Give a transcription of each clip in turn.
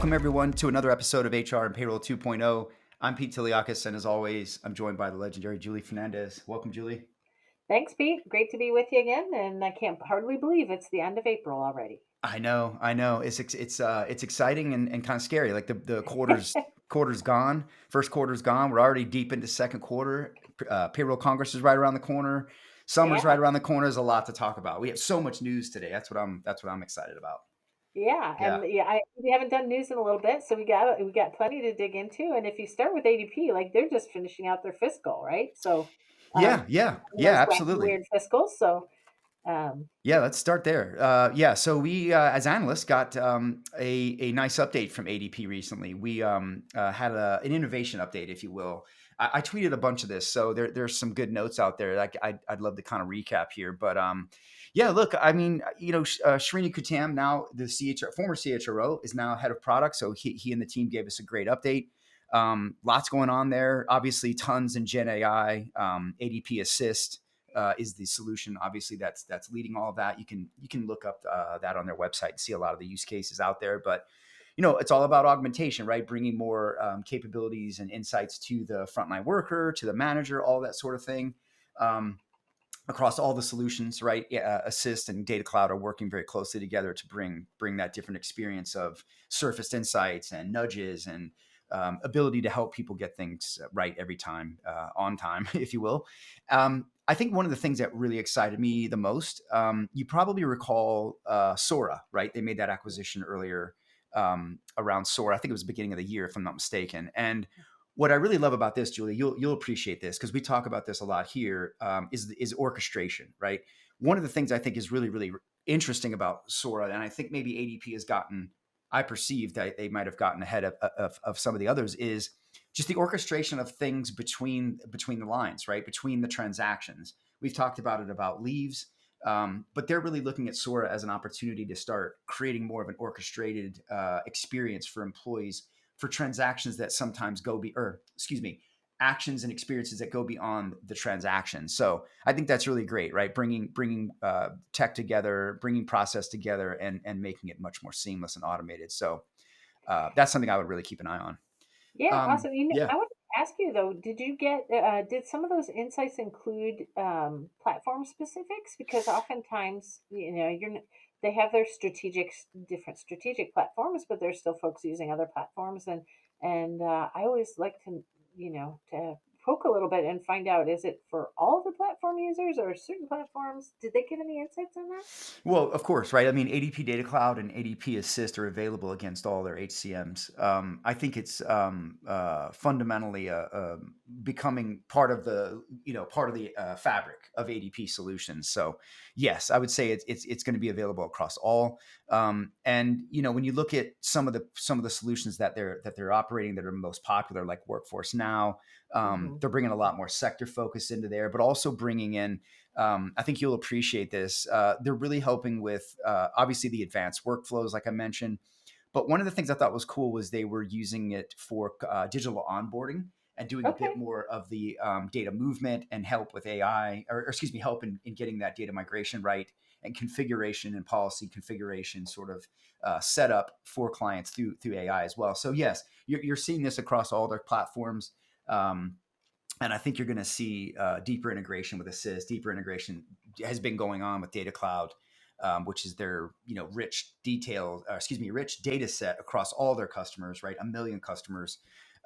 Welcome, everyone, to another episode of HR and Payroll 2.0. I'm Pete Tiliakis, and as always, I'm joined by the legendary Julie Fernandez. Welcome, Julie. Thanks, Pete. Great to be with you again, and I can't hardly believe it's the end of April already. I know. It's exciting and kind of scary. Like the quarter's gone. First quarter's gone. We're already deep into second quarter. Payroll Congress is right around the corner. Summer's right Yeah, around the corner. There's a lot to talk about. We have so much news today. That's what I'm excited about. yeah, Yeah. we haven't done news in a little bit, so we got plenty to dig into. And if you start with ADP, like they're just finishing out their fiscal, right? So, Yeah, yeah, one of yeah, those wacky, absolutely. weird fiscals. So, um, Yeah, let's start there. Yeah, so we, as analysts, got a nice update from ADP recently. We had an innovation update, if you will. I tweeted a bunch of this, so there's some good notes out there. Like I'd love to kind of recap here, but yeah, look, I mean, Srini Kutam, now the former CHRO, is now head of product, so he and the team gave us a great update. Lots going on there. Obviously, tons in Gen AI, ADP Assist is the solution. Obviously, that's leading all of that. You can look up that on their website and see a lot of the use cases out there. But it's all about augmentation, right? Bringing more capabilities and insights to the frontline worker, to the manager, all that sort of thing. Um, Across all the solutions, right? Yeah, Assist and Data Cloud are working very closely together to bring that different experience of surfaced insights and nudges and ability to help people get things right every time, on time, if you will. I think one of the things that really excited me the most, you probably recall Sora, right? They made that acquisition earlier around Sora. I think it was the beginning of the year, if I'm not mistaken. And what I really love about this, Julie, you'll appreciate this because we talk about this a lot here. Is orchestration, right? One of the things I think is really interesting about Sora, and I think maybe ADP has gotten, I perceive that they might have gotten ahead of some of the others, is just the orchestration of things between the lines, right? Between the transactions. We've talked about it about leaves. But they're really looking at Sora as an opportunity to start creating more of an orchestrated experience for employees for transactions that sometimes actions and experiences that go beyond the transaction. So I think that's really great, right? Bringing tech together, bringing process together, and making it much more seamless and automated. So that's something I would really keep an eye on. yeah, awesome. Yeah. I want to ask you though, did some of those insights include platform specifics? Because oftentimes, they have their different strategic platforms, but there's still folks using other platforms, and I always like to poke a little bit and find out, is it for all the platform users or certain platforms? Did they give any insights on that? Well, of course, right? I mean, ADP Data Cloud and ADP Assist are available against all their HCMs. I think it's fundamentally becoming part of the fabric of ADP solutions. So, yes, I would say it's going to be available across all. And when you look at some of the solutions that they're operating that are most popular, like Workforce Now, Hmm. they're bringing a lot more sector focus into there, but also bringing in, I think you'll appreciate this. They're really helping with obviously the advanced workflows, like I mentioned. But one of the things I thought was cool was they were using it for digital onboarding and doing a bit Okay. more of the data movement and help with AI, or excuse me, help in getting that data migration right and configuration and policy configuration sort of set up for clients through AI as well. So yes, you're seeing this across all their platforms. Um, and I think you're going to see deeper integration with Assist. Deeper integration has been going on with Data Cloud, which is their rich data set across all their customers, right? 1 million customers,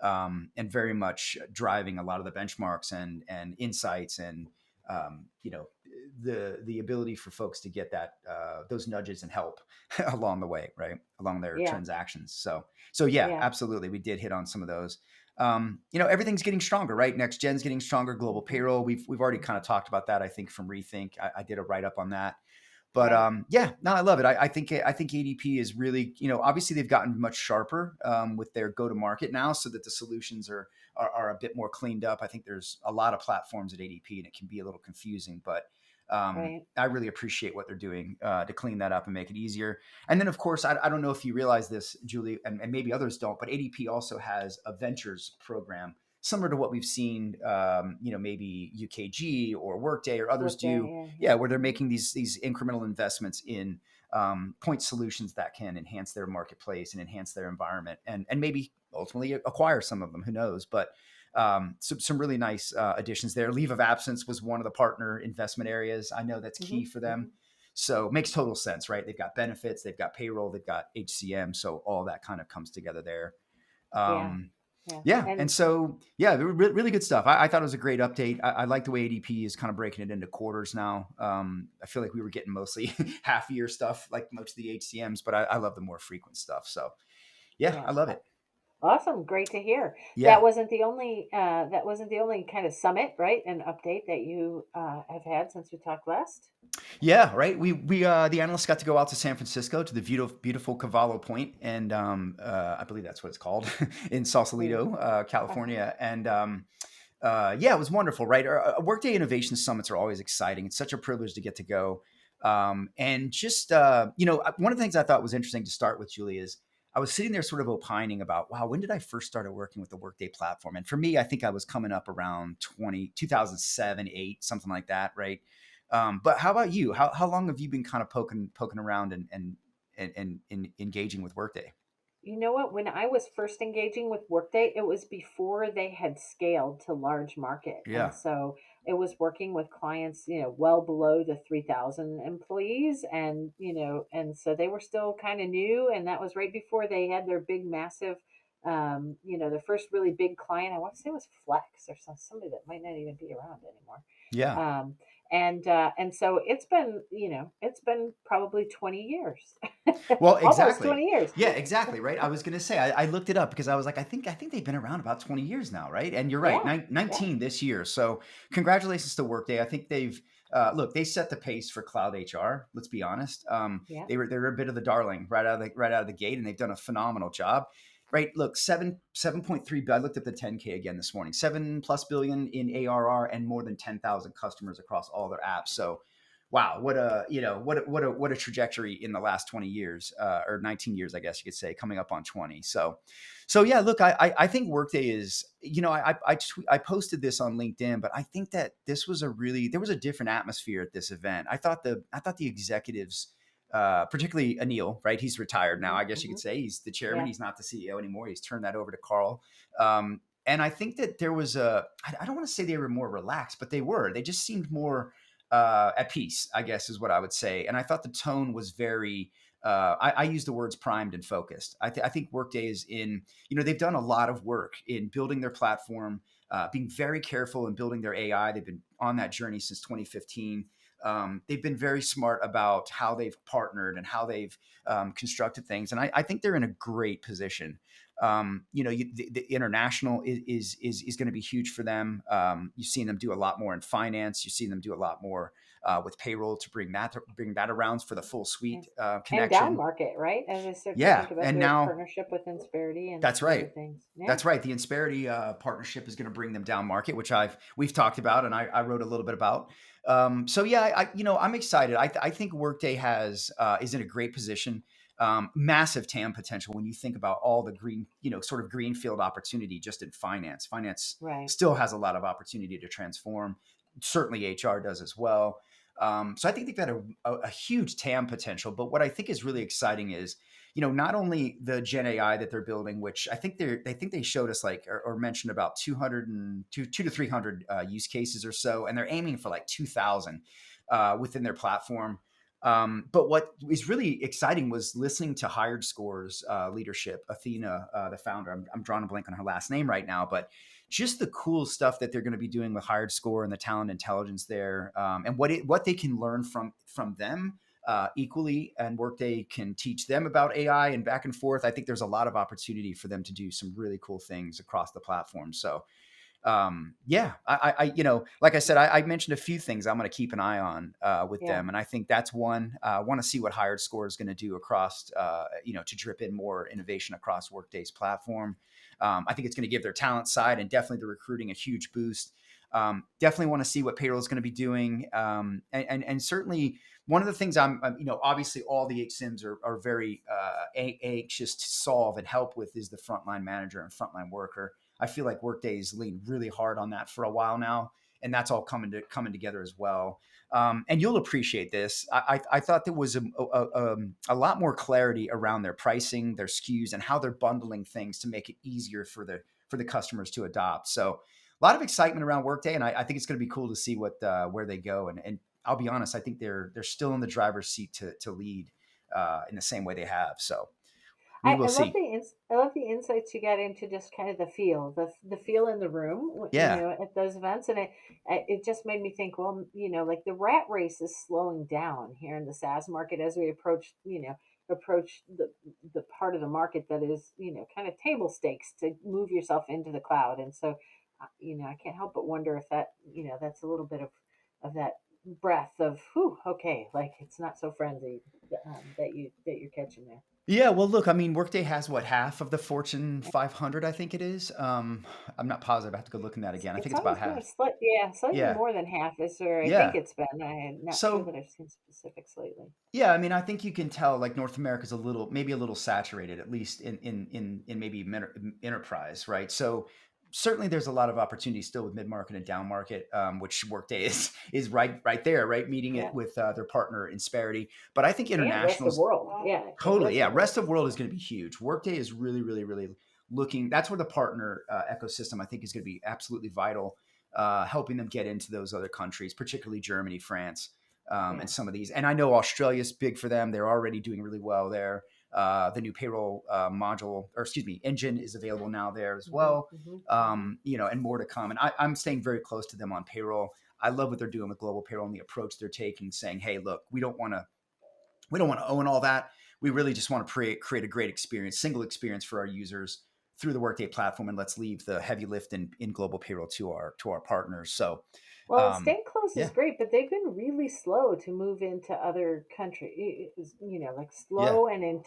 and very much driving a lot of the benchmarks and insights and the ability for folks to get that those nudges and help along the way, right, along their Yeah. transactions. So yeah, Yeah. absolutely, we did hit on some of those. Everything's getting stronger, right? Next gen's getting stronger. Global Hmm. payroll. We've already kind of talked about that. I think from Rethink, I did a write up on that. But Right. yeah, no, I love it. I think ADP is really, obviously they've gotten much sharper with their go to market now, so that the solutions are a bit more cleaned up. I think there's a lot of platforms at ADP, and it can be a little confusing, but Right. I really appreciate what they're doing to clean that up and make it easier. And then, of course, I don't know if you realize this, Julie, and maybe others don't, but ADP also has a ventures program similar to what we've seen, maybe UKG or Workday or others Workday. do. Yeah. Yeah, Yeah. where they're Mhm. making these incremental investments in point solutions that can enhance their marketplace and enhance their environment, and maybe ultimately acquire some of them. Who knows? But some really nice additions there. Leave of absence was one of the partner investment areas. I know that's key Hmm. for them. Hmm. So it makes total sense, right? They've got benefits, they've got payroll, they've got HCM. So all that kind of comes together there. Yeah. Um, Yeah. yeah, and And so yeah, really good stuff. I thought it was a great update. I like the way ADP is kind of breaking it into quarters now. I feel like we were getting mostly half year stuff, like most of the HCMs, but I love the more frequent stuff. So yeah, yeah. I love it. Awesome, great to hear. Yeah. That wasn't the only kind of summit, right? An update that you have had since we talked last. Yeah, right. We the analysts got to go out to San Francisco to the beautiful Cavallo Point, and I believe that's what it's called in Mm. Sausalito, Uh-huh. California. And yeah, it was wonderful, right? Workday Innovation Summits are always exciting. It's such a privilege to get to go. And just one of the things I thought was interesting to start with, Julie, is I was sitting there sort of opining about, wow, when did I first started working with the Workday platform? And for me, I think I was coming up around 2007, 8, something like that, right? But how about you? How long have you been kind of poking around and engaging with Workday? You know what? When I was first engaging with Workday, it was before they had scaled to large market. And Yeah, so it was working with clients, well below the 3,000 employees. And, and so they were still kind of new. And that was right before they had their big, massive, the first really big client, I want to say it was Flex or somebody that might not even be around anymore. yeah. Um, and so it's been probably 20 years, Well, almost exactly. 20 years. Yeah, exactly. Right. I was going to say, I looked it up because I was like, I think they've been around about 20 years now. Right. And you're right. Yeah, yeah, 19 this year. So congratulations to Workday. I think look, they set the pace for cloud HR. Let's be honest. yeah. They're a bit of the darling right out of the gate, and they've done a phenomenal job. Right. Look, 7.3. I looked at the 10K again this morning, 7+ billion in ARR and more than 10,000 customers across all their apps. So wow, what a what a trajectory in the last 20 years, or 19 years, I guess you could say, coming up on 20. So yeah, look, I think Workday is, I posted this on LinkedIn, but I think that there was a different atmosphere at this event. I thought the executives, particularly Anil, right? He's retired now. Hmm. I guess you Hmm. could say he's the chairman. Yeah, He's not the CEO anymore. He's turned that over to Carl. And I think that there was I don't want to say they were more relaxed, but they just seemed more at peace, I guess is what I would say. And I thought the tone was very, I use the words primed and focused. I think Workday is they've done a lot of work in building their platform, being very careful in building their AI. They've been on that journey since 2015. They've been very smart about how they've partnered and how they've constructed things. And I think they're in a great position. The international is going to be huge for them. You've seen them do a lot more in finance. You've seen them do a lot more with payroll to bring that around for the full yeah. suite And down connection. market, right? As I start to Yeah, think about and their now partnership with Insperity and that's some other right. things. Yeah, That's right. The Insperity partnership is going to bring them down market, which we've talked about, and I wrote a little bit about. So yeah, I'm excited. I think Workday is in a great position. Massive TAM potential when you think about all the sort of greenfield opportunity just in finance. Finance right. still has a lot of opportunity to transform. Certainly HR does as well. So I think they've got a huge TAM potential. But what I think is really exciting is not only the Gen AI that they're building, which they think they showed us like or mentioned about 2 to 300 use cases or so, and they're aiming for like 2,000 within their platform. But what is really exciting was listening to Hired Score's leadership, Athena, the founder. I'm drawing a blank on her last name right now, but just the cool stuff that they're going to be doing with Hired Score and the talent intelligence there, and what they can learn from them equally, and Workday can teach them about AI and back and forth. I think there's a lot of opportunity for them to do some really cool things across the platform. So yeah, like I said, I mentioned a few things I'm going to keep an eye on with Yeah, them, and I think that's one. I want to see what Hired Score is going to do across, to drip in more innovation across Workday's platform. I think it's going to give their talent side and definitely the recruiting a huge boost. Definitely want to see what payroll is going to be doing, and certainly one of the things obviously all the HSIMs are very anxious to solve and help with is the frontline manager and frontline worker. I feel like Workday's leaned really hard on that for a while now, and that's all coming together as well. And you'll appreciate this. I thought there was a lot more clarity around their pricing, their SKUs, and how they're bundling things to make it easier for the customers to adopt. So a lot of excitement around Workday, and I think it's going to be cool to see what where they go. And I'll be honest, I think they're still in the driver's seat to lead in the same way they have. So we will I love see. the I love the insights you got into just kind of the feel, the feel in the room, Yeah, at those events, and it just made me think, well, like the rat race is slowing down here in the SaaS market as we approach, approach the part of the market that is, kind of table stakes to move yourself into the cloud, and so, I can't help but wonder if that, that's a little bit of that breath of, whew, okay, like it's not so frenzied, that you're catching there. yeah. Well, look, I mean, Workday has what, half of the Fortune 500, I think it is. I'm not positive. I have to go look in that again. I think It's it's about always been half. slightly Yeah, more than half is where I think yeah. it's been. I'm not sure So that I've seen specifics lately. yeah, I mean, I think you can tell like North America's a little, maybe a little saturated, at least in maybe enterprise, right? So certainly there's a lot of opportunity still with mid market and down market, which Workday is right there, right, meeting Yeah, it with their partner Insperity. But I think and rest of internationals world. Yeah, and totally, rest yeah. of world. Rest of world is going to be huge. Workday is really looking. That's where the partner ecosystem I think is going to be absolutely vital, helping them get into those other countries, particularly Germany, France Yeah. and some of these. And I know Australia's big for them. They're already doing really well there. The new payroll module, or excuse me, engine is available now there as Hmm. well. Hmm. Hmm. And more to come. And I'm staying very close to them on payroll. I love what they're doing with global payroll and the approach they're taking, saying, "Hey, look, we don't want to own all that. We really just want to create a great experience, single experience for our users through the Workday platform, and let's leave the heavy lift in global payroll to our partners." So, Well, and staying close is yeah, great, but they've been really slow to move into other countries. Like yeah, slow and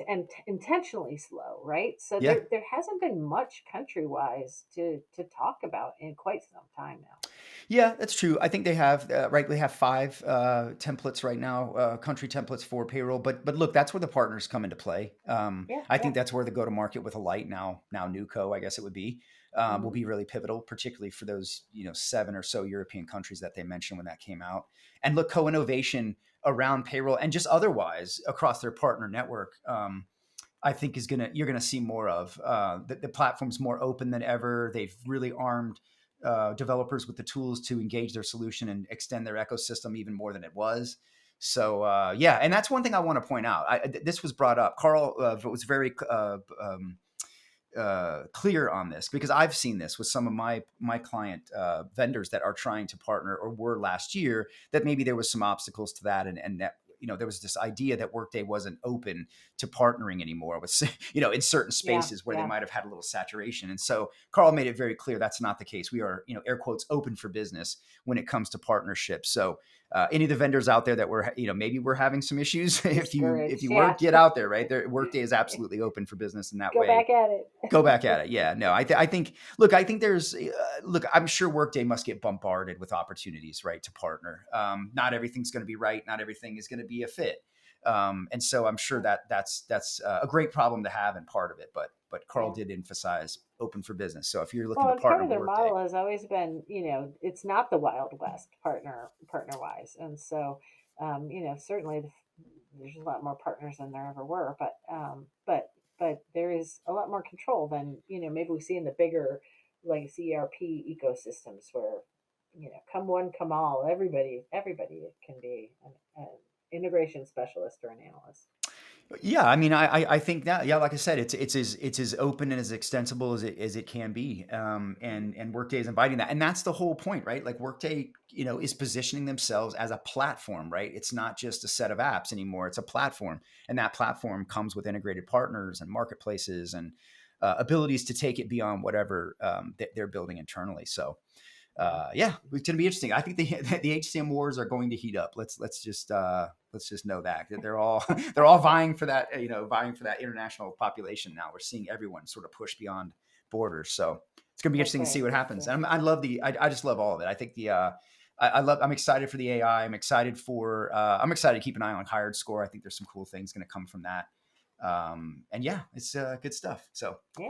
intentionally slow, right? So yeah. there hasn't been much country wise to talk about in quite some time now. Yeah, that's true. I think they have right. They have five templates right now, country templates for payroll. But look, that's where the partners come into play. Yeah, I think yeah. that's where the go to market with Alight now Newco, I guess it would be, will Hmm. be really pivotal, particularly for those seven or so European countries that they mentioned when that came out. And look, co innovation around payroll and just otherwise across their partner network. I think you're gonna see more of the platform's more open than ever. They've really armed developers with the tools to engage their solution and extend their ecosystem even more than it was. So yeah, and that's one thing I want to point out. This was brought up. Carl was very clear on this because I've seen this with some of my client vendors that are trying to partner or were last year. That maybe there was some obstacles to that, and that there was this idea that Workday wasn't open to partnering anymore with in certain Yeah, spaces where they yeah. might have had a little saturation. And so Carl made it very clear that's not the case. We are air quotes open for business when it comes to partnerships. So any of the vendors out there that were maybe we're having some issues, if Discouraged. you were, Yeah. get out there, right there. Workday is absolutely open for business in that Go way. back at it. Go back at it. Yeah, no, I think. Look, I think there's. Look, I'm sure Workday must get bombarded with opportunities, right, to partner. Not everything's going to be right. Not everything is going to be a fit. And so I'm sure Yeah, that's a great problem to have and part of it. But Carl yeah. did emphasize open for business. So if you're looking Well, to and part partner of with their Workday, model has always been, it's not the Wild West partner wise, and so, certainly there's a lot more partners than there ever were, but there is a lot more control than maybe we see in the bigger legacy ERP ecosystems where come one, come all. Everybody can be an integration specialist or an analyst. yeah, I mean, I think that, yeah, like I said, it's as open and as extensible as it can be, Mhm. and Workday is inviting that, and that's the whole point, right? Like Workday, is positioning themselves as a platform, right? It's not just a set of apps anymore; it's a platform, and that platform comes with integrated partners and marketplaces and abilities to take it beyond whatever they're building internally. So Yeah. yeah, it's going to be interesting. I think the the HCM wars are going to heat up. Let's just know that they're all they're all vying for that vying for that international population now. We're seeing everyone sort of push beyond borders. So it's going to be That's interesting to see right. what That's happens. right. And I love I just love all of it. I think I'm excited for the AI. I'm excited to keep an eye on hired score. I think there's some cool things going to come from that. And yeah, it's good stuff. So Yeah.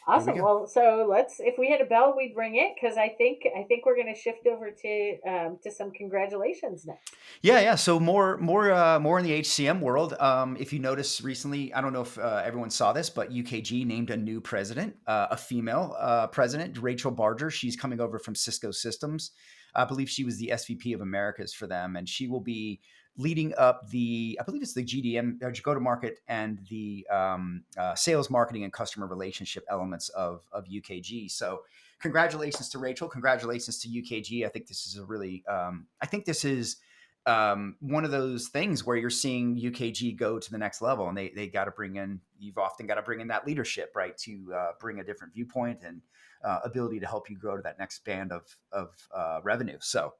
Here we Awesome. go. Well, so let's, if we had a bell, we'd ring it because I think we're going to shift over to some congratulations next. Yeah, yeah. So more in the HCM world. If you notice recently, I don't know if everyone saw this, but UKG named a new president, a female president, Rachel Barger. She's coming over from Cisco Systems. I believe she was the SVP of Americas for them, and she will be leading up I believe it's the GDM, go to market, and the sales, marketing, and customer relationship elements of UKG. So congratulations to Rachel. Congratulations to UKG. I think this is a really, I think this is one of those things where you're seeing UKG go to the next level, and they got to bring in. You've often got to bring in that leadership, right, to bring a different viewpoint and ability to help you grow to that next band of revenue. So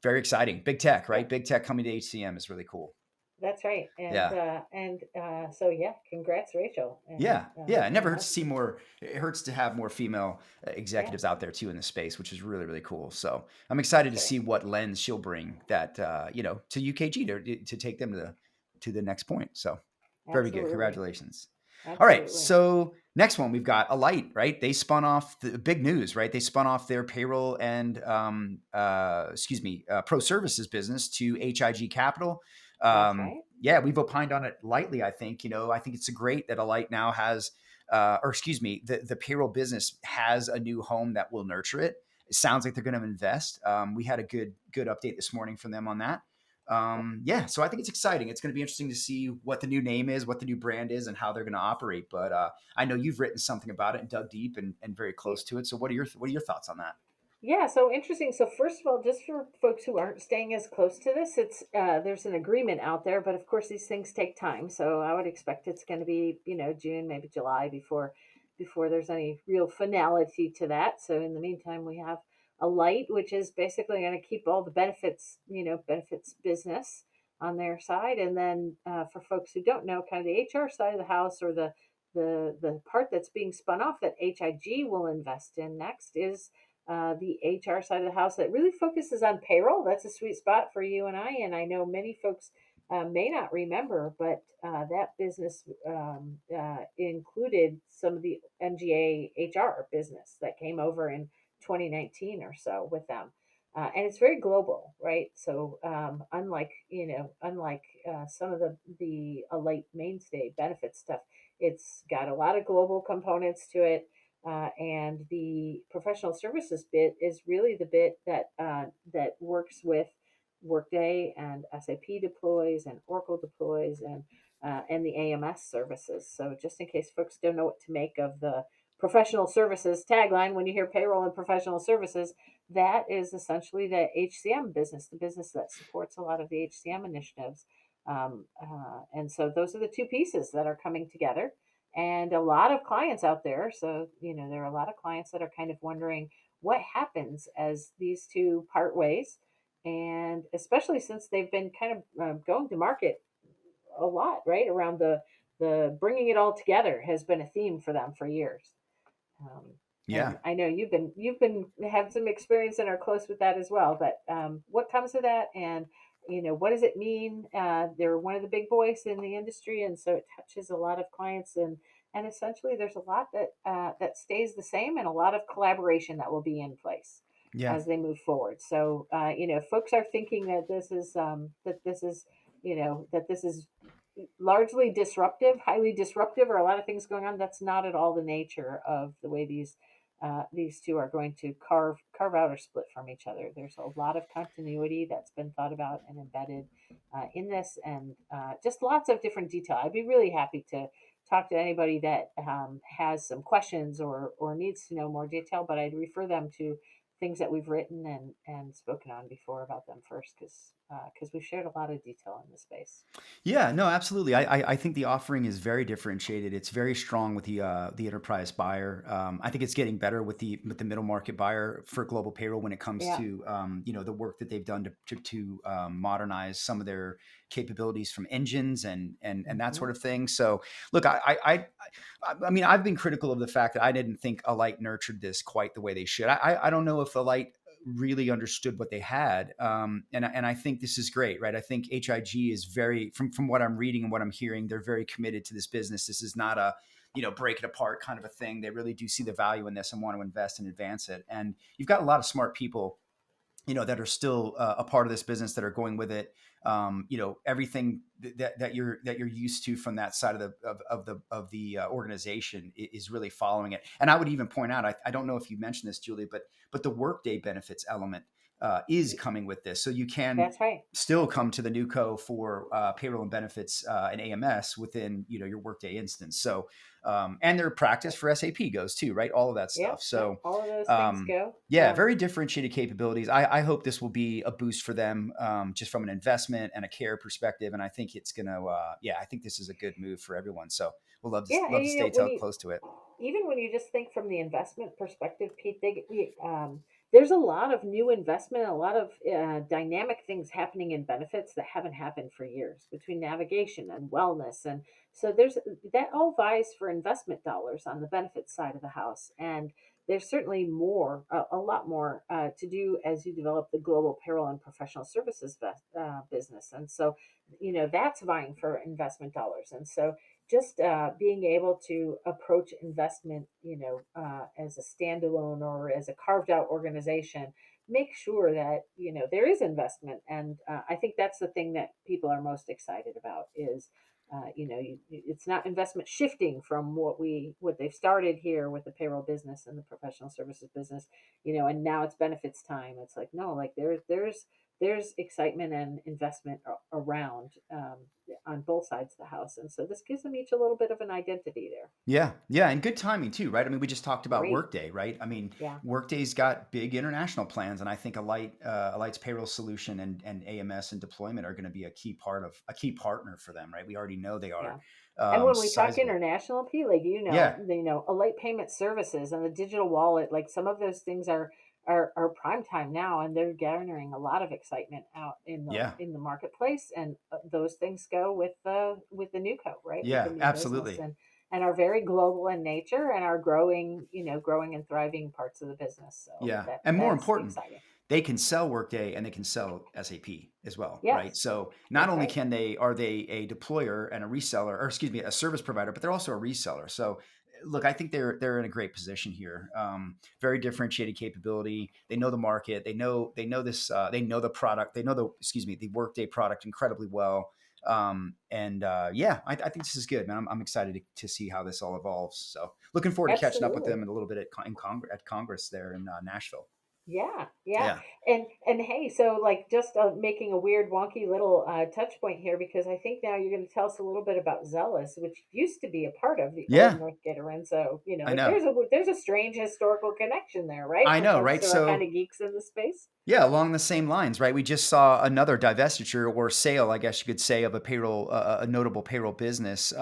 very exciting, big tech, Yeah, right? Big tech coming to HCM is really cool. that's right. Yeah. So yeah, congrats, Rachel. And Yeah, yeah. It never hurts to awesome. see more. It hurts to have more female Yeah, executives out there too in the space, which is really, really cool. So I'm excited that's to right. see what lens she'll bring that to UKG to take them to the next point. So very good. Absolutely. Congratulations. All right. Absolutely. So next one we've got Alight, right? They spun off the big news, right? They spun off their payroll and pro services business to HIG Capital. That's right. Yeah, we've opined on it lightly. I think I think it's great that Alight now has, the payroll business has a new home that will nurture it. It sounds like they're going to invest. We had a good update this morning from them on that. Yep. Yeah, so I think it's exciting. It's going to be interesting to see what the new name is, what the new brand is, and how they're going to operate. But I know you've written something about it and dug deep and very close to it. So what are your thoughts on that? Yeah, so interesting. So first of all, just for folks who aren't staying as close to this, it's there's an agreement out there, but of course these things take time. So I would expect it's going to be June, maybe July before there's any real finality to that. So in the meantime, we have a light, which is basically going to keep all the benefits benefits business on their side, and then for folks who don't know, kind of the HR side of the house or the part that's being spun off that HIG will invest in next is the HR side of the house that really focuses on payroll. That's a sweet spot for you and I. And I know many folks may not remember, but that business included some of the MGA HR business that came over in 2019 or so with them. And it's very global, right? So unlike some of the Alight mainstay benefit stuff, it's got a lot of global components to it, and the professional services bit is really the bit that works with Workday and SAP deploys and Oracle deploys and the AMS services. So just in case folks don't know what to make of the professional services tagline, when you hear payroll and professional services, that is essentially the HCM business, the business that supports a lot of the HCM initiatives. And so those are the two pieces that are coming together, and a lot of clients out there. So, there are a lot of clients that are kind of wondering what happens as these two part ways. And especially since they've been kind of going to market a lot, right? Around the bringing it all together has been a theme for them for years. Um, Yeah. and I know you've been have some experience and are close with that as well. But what comes of that, and what does it mean? They're one of the big boys in the industry, and so it touches a lot of clients. And essentially, there's a lot that stays the same, and a lot of collaboration that will be in place Yeah. as they move forward. So if folks are thinking that this is largely disruptive, highly disruptive, or a lot of things going on. That's not at all the nature of the way these two are going to carve out or split from each other. There's a lot of continuity that's been thought about and embedded in this, and just lots of different detail. I'd be really happy to talk to anybody that has some questions or needs to know more detail, but I'd refer them to things that we've written and spoken on before about them first, because we've shared a lot of detail in the space. Yeah, no, absolutely. I think the offering is very differentiated. It's very strong with the enterprise buyer. I think it's getting better with the middle market buyer for global payroll when it comes Yeah. to the work that they've done to modernize some of their capabilities from engines and that Hmm. sort of thing. So look, I mean, I've been critical of the fact that I didn't think Alight nurtured this quite the way they should. I don't know if Alight really understood what they had. And I think this is great, right? I think HIG is very, from what I'm reading and what I'm hearing, they're very committed to this business. This is not break it apart kind of a thing. They really do see the value in this and want to invest and advance it. And you've got a lot of smart people that are still a part of this business that are going with it. Everything that you're used to from that side of the organization is really following it. And I would even point out, I don't know if you mentioned this, Julie, but the Workday benefits element is coming with this, so you can That's right. still come to the new co for payroll and benefits and AMS within your Workday instance. So and their practice for SAP goes too, right? All of that stuff. Yep, yep. So All of those things go. yeah, very differentiated capabilities. I hope this will be a boost for them, just from an investment and a care perspective. And I think it's gonna, I think this is a good move for everyone. So we'll Yeah, love and to stay when you close to it. even when you just think from the investment perspective, Pete, there's a lot of new investment, a lot of dynamic things happening in benefits that haven't happened for years between navigation and wellness, and so there's that all vies for investment dollars on the benefits side of the house, and there's certainly more, a lot more to do as you develop the global payroll and professional services business, and so that's vying for investment dollars, and so just being able to approach investment, as a standalone or as a carved out organization, make sure that there is investment, and I think that's the thing that people are most excited about is, it's not investment shifting from what they've started here with the payroll business and the professional services business, and now it's benefits time. It's like no, like there's excitement and investment around, on both sides of the house. And so this gives them each a little bit of an identity there. Yeah, yeah, and good timing too, right? I mean, we just talked about Great. Workday, right? I mean, Yeah. Workday's got big international plans, and I think Alight's payroll solution and AMS and deployment are going to be a key partner for them, right? We already know they are Yeah. And when we talk sizable. international, P, like Yeah, Alight Payment Services and the digital wallet, like some of those things are prime time now, and they're garnering a lot of excitement out yeah, in the marketplace. And those things go with the new co, right? With the yeah, new business, absolutely. and are very global in nature and are growing, growing and thriving parts of the business. So Yeah, and more that's important, exciting. they can sell Workday and they can sell SAP as well, right? Yes, So not that's only right. are they a deployer and a reseller, or excuse me, a service provider, but they're also a reseller. So look, I think they're in a great position here. Very differentiated capability. They know the market. They know this. They know the product. They know the Workday product incredibly well. And I think this is good, man. I'm excited to see how this all evolves. So looking forward to catching up with Absolutely. them in a little bit at Congress there in Nashville. Yeah, yeah. Yeah. And hey, so like just making a weird wonky little touch point here, because I think now you're going to tell us a little bit about Zealous, which used to be a part of the old Yeah, North Gatorland. So, I like know. there's a strange historical connection there, right? I For know, folks right? who are kind So of geeks in the space. yeah, along the same lines, right? We just saw another divestiture or sale, I guess you could say, of a a notable payroll business.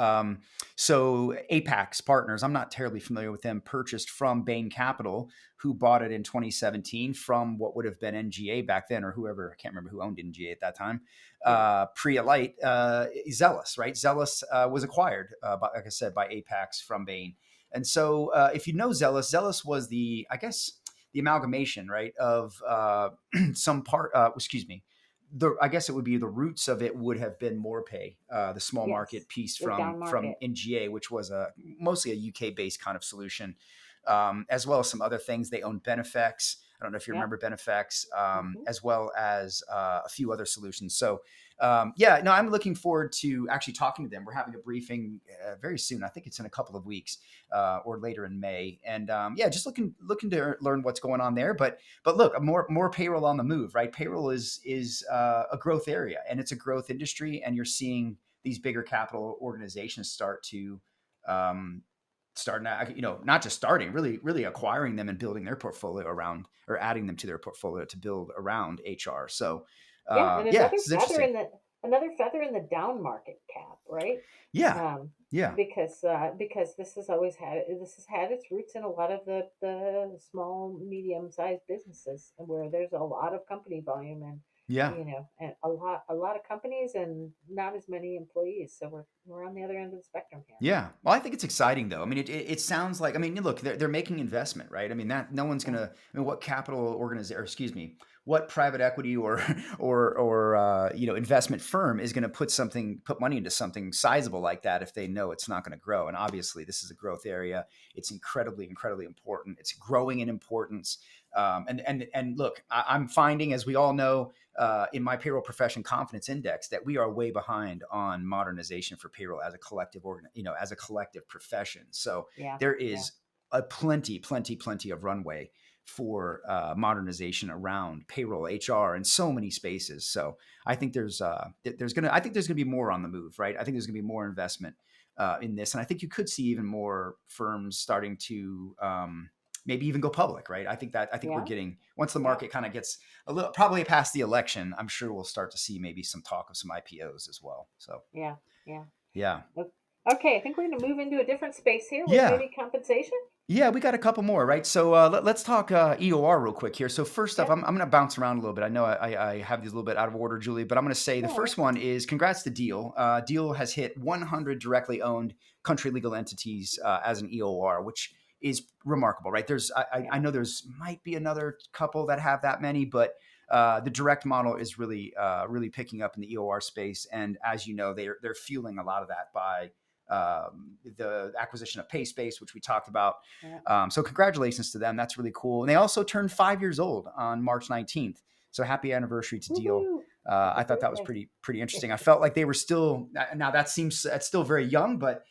So Apex Partners, I'm not terribly familiar with them, purchased from Bain Capital, who bought it in 2017 from what would have been NGA back then, or whoever, I can't remember who owned NGA at that time. Yeah. Pre-Alight, Zealous, right? Zealous was acquired, like I said, by Apex from Bain. And so if you know Zealous, Zealous was I guess, the amalgamation, right, of some part. Excuse me. I guess it would be the roots of it would have been Morpay, the small Yes. market piece The down from market. NGA, which was mostly a UK based kind of solution, as well as some other things. They own Benefex. I don't know if you Yep. remember Benefex, Hmm. as well as a few other solutions. So no, I'm looking forward to actually talking to them. We're having a briefing very soon. I think it's in a couple of weeks or later in May. And just looking to learn what's going on there. But look, more payroll on the move, right? Payroll is a growth area, and it's a growth industry, and you're seeing these bigger capital organizations um, start now, not just starting, really acquiring them and building their portfolio around, or adding them to their portfolio to build around HR. So Yeah, and this is interesting. another feather in the down market cap, right? Yeah, Um, yeah, because this has had its roots in a lot of the small medium sized businesses, and where there's a lot of company volume, and yeah. and a lot of companies and not as many employees. So we're on the other end of the spectrum here. Yeah. Well, I think it's exciting though. I mean, it sounds like, I mean, look, they're making investment, right? I mean, that no one's Yeah. gonna, I mean, what capital organization, or excuse me, what private equity or or investment firm is going to put money into something sizable like that if they know it's not going to grow? And obviously, this is a growth area. It's incredibly important. It's growing in importance. And look, I'm finding, as we all know, in my payroll profession confidence index, that we are way behind on modernization for payroll as a collective as a collective profession. So Yeah. there Yeah. is a plenty of runway for modernization around payroll, HR, and so many spaces. So I think I think there's gonna be more on the move, right? I think there's gonna be more investment in this, and I think you could see even more firms starting to maybe even go public, right? I think we're Yeah. getting, once the Yeah. market kind of gets a little, probably past the election, I'm sure we'll start to see maybe some talk of some IPOs as well. So Yeah. Yeah. yeah, O- Okay, I think we're going to move into a different space here with yeah. maybe compensation. Yeah, we got a couple more, right? So let's talk EOR real quick here. So first off, Yep. I'm going to bounce around a little bit. I know I have these a little bit out of order, Julie, but I'm going to say the No first worries. one is congrats to Deel. Deel has hit 100 directly owned country legal entities as an EOR, which is remarkable, right? I Yeah. know there's might be another couple that have that many, but the direct model is really picking up in the EOR space, and as you know, they're fueling a lot of that by the acquisition of PaySpace, which we talked about. Yeah. So congratulations to them. That's really cool. And they also turned 5 years old on March 19th. So happy anniversary to Deel. Woohoo! I Happy thought that was birthday. pretty interesting. I felt like they were still, now that's still very young, but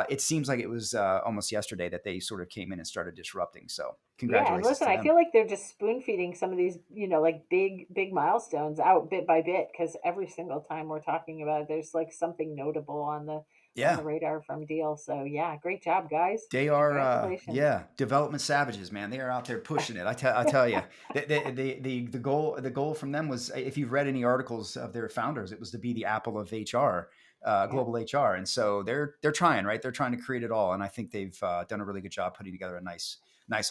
it seems like it was almost yesterday that they sort of came in and started disrupting. So Yeah, and congratulations listen, to I them. feel like they're just spoon feeding some of these, like big milestones out bit by bit because every single time we're talking about it, there's like something notable on Yeah. the radar from Deal. So yeah, great job, guys. They are, Congratulations. yeah, development savages, man. They are out there pushing it. I tell you, the goal from them was, if you've read any articles of their founders, it was to be the Apple of HR, Yeah, global HR, and so they're trying, right? They're trying to create it all, and I think they've done a really good job putting together a nice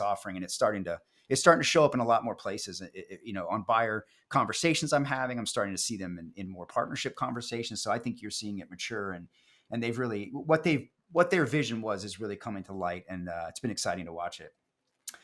offering, and it's starting to show up in a lot more places. On buyer conversations I'm having, I'm starting to see them in more partnership conversations. So I think you're seeing it mature, and they've really what their vision was is really coming to light, and it's been exciting to watch it.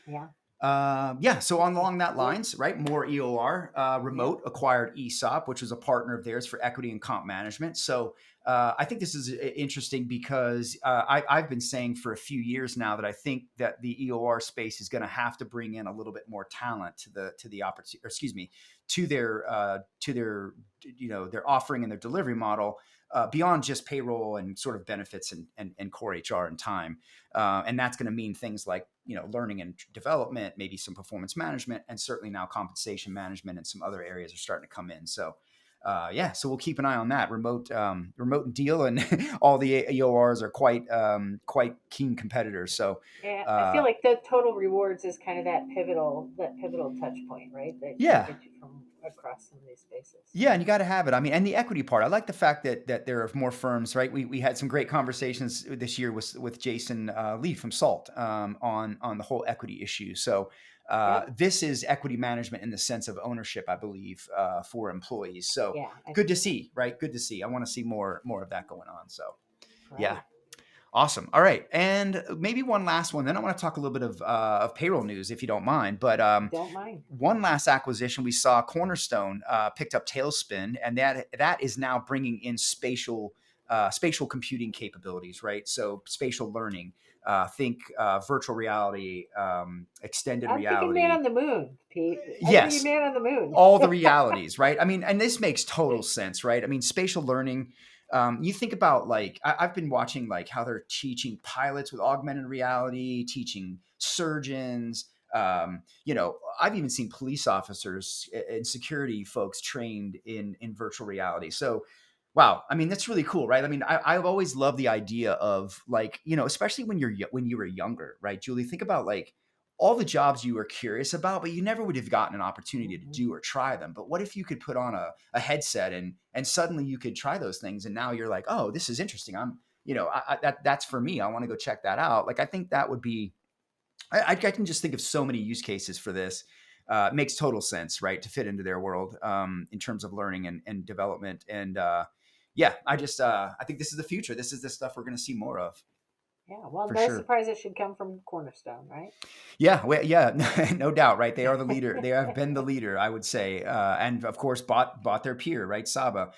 yeah, Yeah, so yeah. along that Well, lines, right? More EOR. yeah. Remote acquired ESOP, which was a partner of theirs for equity and comp management. So I think this is interesting because I've been saying for a few years now that I think that the EOR space is going to have to bring in a little bit more talent to the opportunity, or excuse me, to their their offering and their delivery model. Beyond just payroll and sort of benefits and core HR and time, and that's going to mean things like learning and development, maybe some performance management, and certainly now compensation management and some other areas are starting to come in. So yeah, so we'll keep an eye on that. Remote and Deel and all the AORs are quite keen competitors. So Yeah, I feel uh, like the total rewards is kind of that pivotal touch point, right? That can yeah, get you from across some of these spaces. yeah, and you got to have it. I mean, and the equity part. I like the fact that there are more firms, right? We had some great conversations this year with Jason Lee from Salt on the whole equity issue. So Yep. this is equity management in the sense of ownership, I believe, for employees. So Yeah, I good think to so. see, right? Good to see. I want to see more of that going on. So yeah. Right. Awesome. All right, and maybe one last one. Then I want to talk a little bit of payroll news, if you don't mind. But Don't mind. one last acquisition we saw, Cornerstone picked up Tailspin, and that is now bringing in spatial computing capabilities, right? So spatial learning. Think virtual reality, extended I'm thinking Man reality. on the Moon, Pete. I'm thinking Yes, Man on the Moon. all the realities, right? I mean, and this makes total sense, right? I mean, spatial learning. You think about like I've been watching like how they're teaching pilots with augmented reality, teaching surgeons. I've even seen police officers and security folks trained in virtual reality. So, wow, I mean, that's really cool, right? I mean, I've always loved the idea of like especially when you were younger, right, Julie? Think about like all the jobs you were curious about, but you never would have gotten an opportunity to Mhm. do or try them. But what if you could put on a headset and suddenly you could try those things, and now you're like, oh, this is interesting. That's for me. I want to go check that out. Like I think that would be. I can just think of so many use cases for this. It makes total sense, right, to fit into their world in terms of learning and development. And yeah, I think this is the future. This is the stuff we're going to see more of. Yeah. Well, for no sure. surprise it should come from Cornerstone, right? Yeah, well, yeah, no doubt, right? They are the leader. They have been the leader, I would say, and of course bought their peer, right, Saba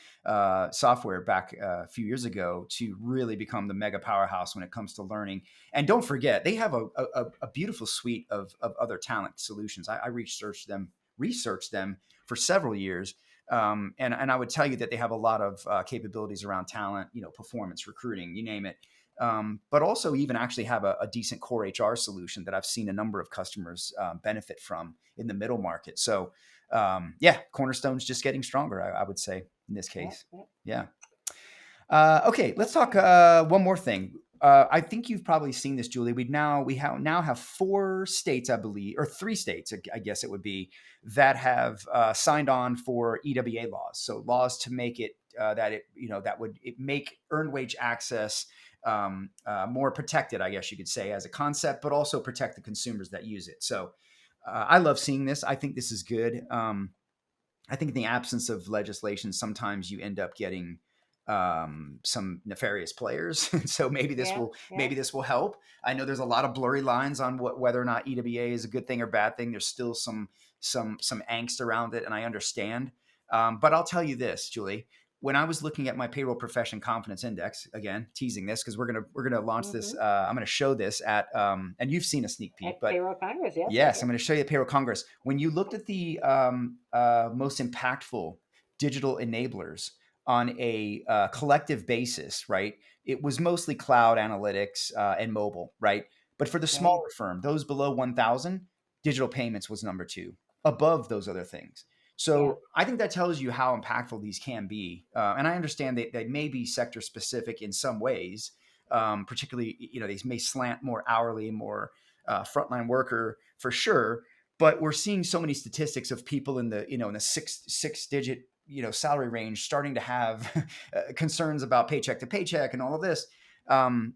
software back a few years ago to really become the mega powerhouse when it comes to learning. And don't forget, they have a beautiful suite of other talent solutions. I researched them for several years. And I would tell you that they have a lot of capabilities around talent, performance, recruiting, you name it, but also even actually have a decent core HR solution that I've seen a number of customers benefit from in the middle market. So, yeah, Cornerstone's just getting stronger, I would say, in this Yeah. case. Yeah. Yeah. Okay, let's talk Okay. one more thing. I think you've probably seen this, Julie. We now have 4 states, I believe, or 3 states, I guess it would be, that have signed on for EWA laws. So laws to make it that it that would make earned wage access more protected, I guess you could say, as a concept, but also protect the consumers that use it. So I love seeing this. I think this is good. I think in the absence of legislation, sometimes you end up getting some nefarious players. And so Yeah. Yeah. maybe this will help. I know there's a lot of blurry lines on whether or not EWA is a good thing or bad thing. There's still some angst around it, and I understand. But I'll tell you this, Julie. When I was looking at my payroll profession confidence index, again teasing this because we're gonna launch this. Mm-hmm. I'm gonna show this at and you've seen a sneak peek, At but Payroll Congress. Yes, I yes, I'm did. going to show you the Payroll Congress. When you looked at the most impactful digital enablers on a collective basis, right? It was mostly cloud analytics and mobile, right? But for the Right. smaller firm, those below 1,000, digital payments was number 2, above those other things. Yeah. So I think that tells you how impactful these can be. And I understand that they may be sector specific in some ways, particularly, they may slant more hourly, more frontline worker for sure. But we're seeing so many statistics of people in the six digit salary range starting to have concerns about paycheck to paycheck and all of this. Um,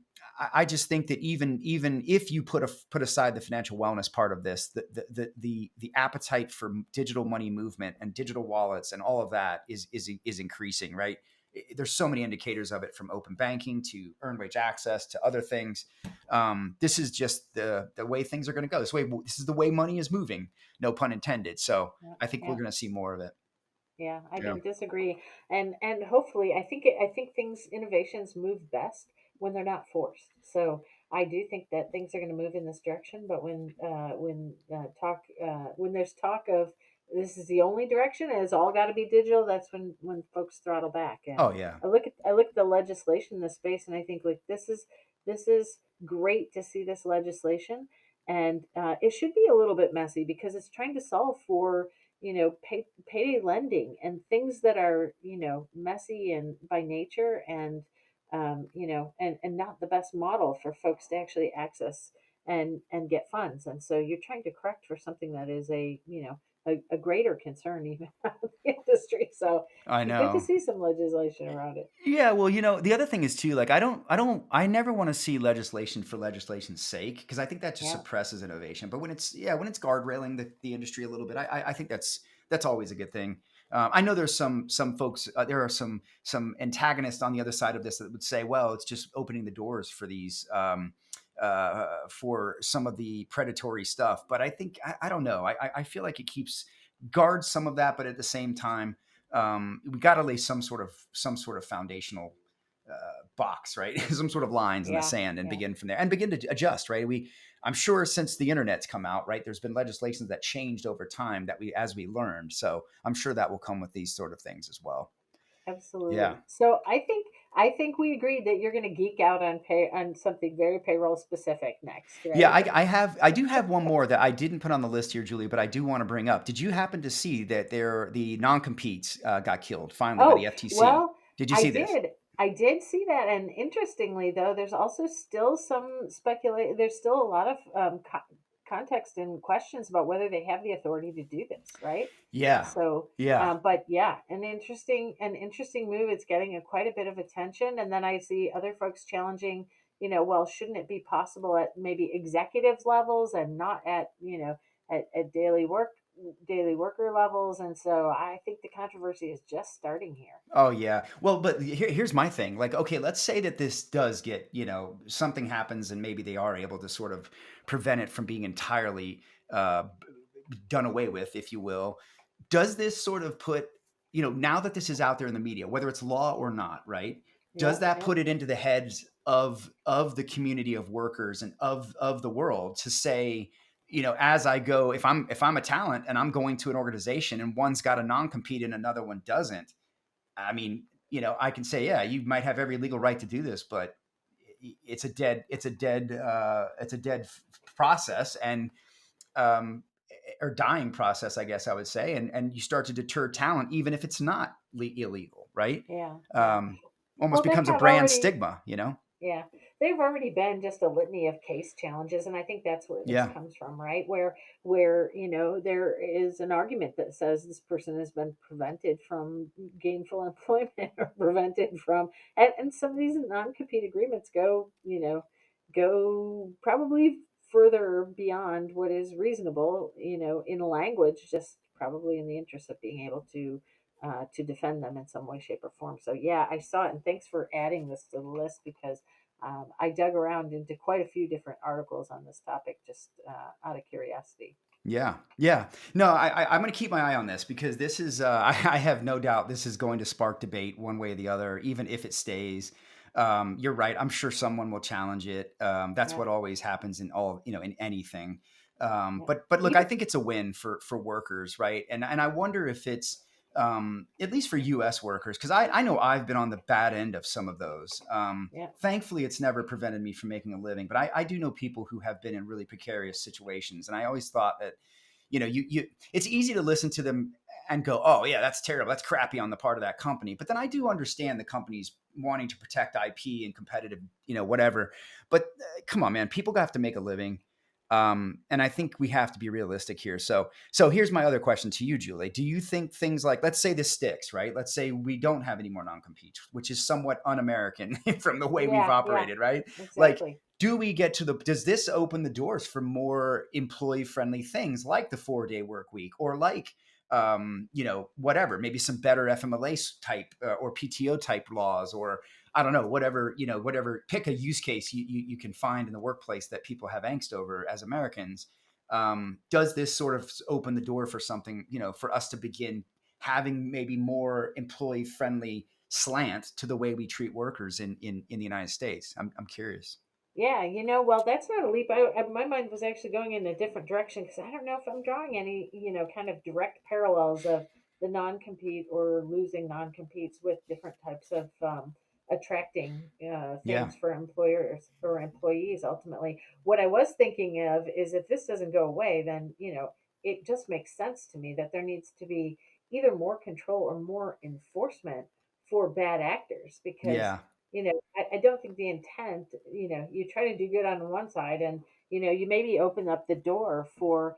I just think that even if you put aside the financial wellness part of this, the appetite for digital money movement and digital wallets and all of that is increasing, right? There's so many indicators of it, from open banking to earned wage access to other things. This is just the way things are going to go. This is the way money is moving. No pun intended. So Yeah. I think we're Yeah. going to see more of it. Yeah, I Yeah. don't disagree. And hopefully, I think things innovations move best when they're not forced. So I do think that things are going to move in this direction. But when there's talk of this is the only direction and it's all got to be digital, that's when folks throttle back. And Oh yeah. I look at the legislation in this space, and I think like this is great to see this legislation, and it should be a little bit messy because it's trying to solve for payday lending and things that are messy and by nature, and and not the best model for folks to actually access and get funds. And so you're trying to correct for something that is a greater concern even out of the industry. So I be good to know. see some legislation around it. Yeah, well, the other thing is too, like I never want to see legislation for legislation's sake, because I think that just Yeah. suppresses innovation. But when it's guardrailing the industry a little bit, I think that's always a good thing. I know there's some folks, there are some antagonists on the other side of this that would say, well, it's just opening the doors for these for some of the predatory stuff. But I think I don't know. I feel like it keeps guards some of that, but at the same time, we got to lay some sort of foundational box, right? Some sort of lines in the Yeah. sand, and Yeah. begin from there, and begin to adjust, right? I'm sure since the internet's come out, right, there's been legislations that changed over time that as we learned. So I'm sure that will come with these sort of things as well. Yeah. Absolutely. So I think we agreed that you're going to geek out on something very payroll specific next, Yeah, right? I do have one more that I didn't put on the list here, Julie, but I do want to bring up. Did you happen to see that the non-competes got killed finally by the Oh, FTC? well, Did you I see this? did. I did see that, and interestingly, though, there's also still some speculate. There's still a lot of context and questions about whether they have the authority to do this, right? Yeah. So, Yeah. but yeah, an interesting move. It's getting quite a bit of attention, and then I see other folks challenging. Well, shouldn't it be possible at maybe executives levels and not at at daily work daily worker levels, and so I think the controversy is just starting here. Oh yeah. Well, but here's my thing. Like, okay, let's say that this does get, something happens and maybe they are able to sort of prevent it from being entirely done away with, if you will. Does this sort of put, now that this is out there in the media, whether it's law or not, right? Does Yep, that yep, put it into the heads of the community of workers and of the world to say, as I go, if I'm a talent and I'm going to an organization and one's got a non-compete and another one doesn't, I mean, I can say, yeah, you might have every legal right to do this, but it's a dead process, and um, or dying process, I guess I would say, and you start to deter talent, even if it's not illegal, right? yeah, yeah. Um, Almost Well, they becomes a have brand already. stigma. Yeah, they've already been just a litany of case challenges, and I think that's where this Yeah, comes from, right? Where there is an argument that says this person has been prevented from gainful employment or prevented from, and some of these non-compete agreements go probably further beyond what is reasonable, in language, just probably in the interest of being able to defend them in some way, shape, or form. So yeah, I saw it, and thanks for adding this to the list because I dug around into quite a few different articles on this topic just out of curiosity. yeah, yeah. No, I'm going to keep my eye on this because this is, I have no doubt this is going to spark debate one way or the other, even if it stays. You're right. I'm sure someone will challenge it. That's Yeah, what always happens in all, in anything. yeah. But look, I Even think it's a win for workers, right? And I wonder if it's at least for U.S. workers, because I know I've been on the bad end of some of those. yeah, Thankfully, it's never prevented me from making a living, but I do know people who have been in really precarious situations, and I always thought that it's easy to listen to them and go, oh yeah, that's terrible, that's crappy on the part of that company, but then I do understand the companies wanting to protect IP and competitive, whatever. But come on, man, people have to make a living. And I think we have to be realistic here. So here's my other question to you, Julie. Do you think things like, let's say this sticks, right? Let's say we don't have any more non-competes, which is somewhat un-American from the way we've yeah, yeah, operated, right? Like, exactly. do we get to does this open the doors for more employee friendly things like the 4-day work week, or like, whatever, maybe some better FMLA type or PTO type laws, or I don't know, whatever, pick a use case you can find in the workplace that people have angst over as Americans. Does this sort of open the door for something, for us to begin having maybe more employee friendly slant to the way we treat workers in the United States? I'm curious. Yeah, well, that's not a leap. My mind was actually going in a different direction because I don't know if I'm drawing any, kind of direct parallels of the non-compete or losing non-competes with different types of attracting Yeah. things for employers or employees. Ultimately, what I was thinking of is if this doesn't go away, then it just makes sense to me that there needs to be either more control or more enforcement for bad actors because Yeah. I don't think the intent, you try to do good on one side and, you maybe open up the door for,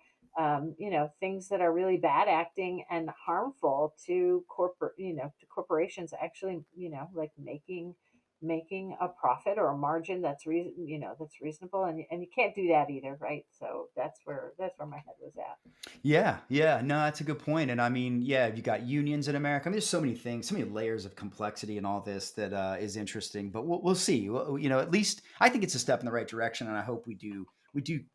things that are really bad acting and harmful to to corporations actually, like making a profit or a margin that's reasonable. And you can't do that either. Right. So that's where my head was at. Yeah, yeah, no, that's a good point. And I mean, yeah, you got unions in America. I mean, there's so many things, so many layers of complexity and all this that is interesting. But we'll see. At least I think it's a step in the right direction, and I hope we do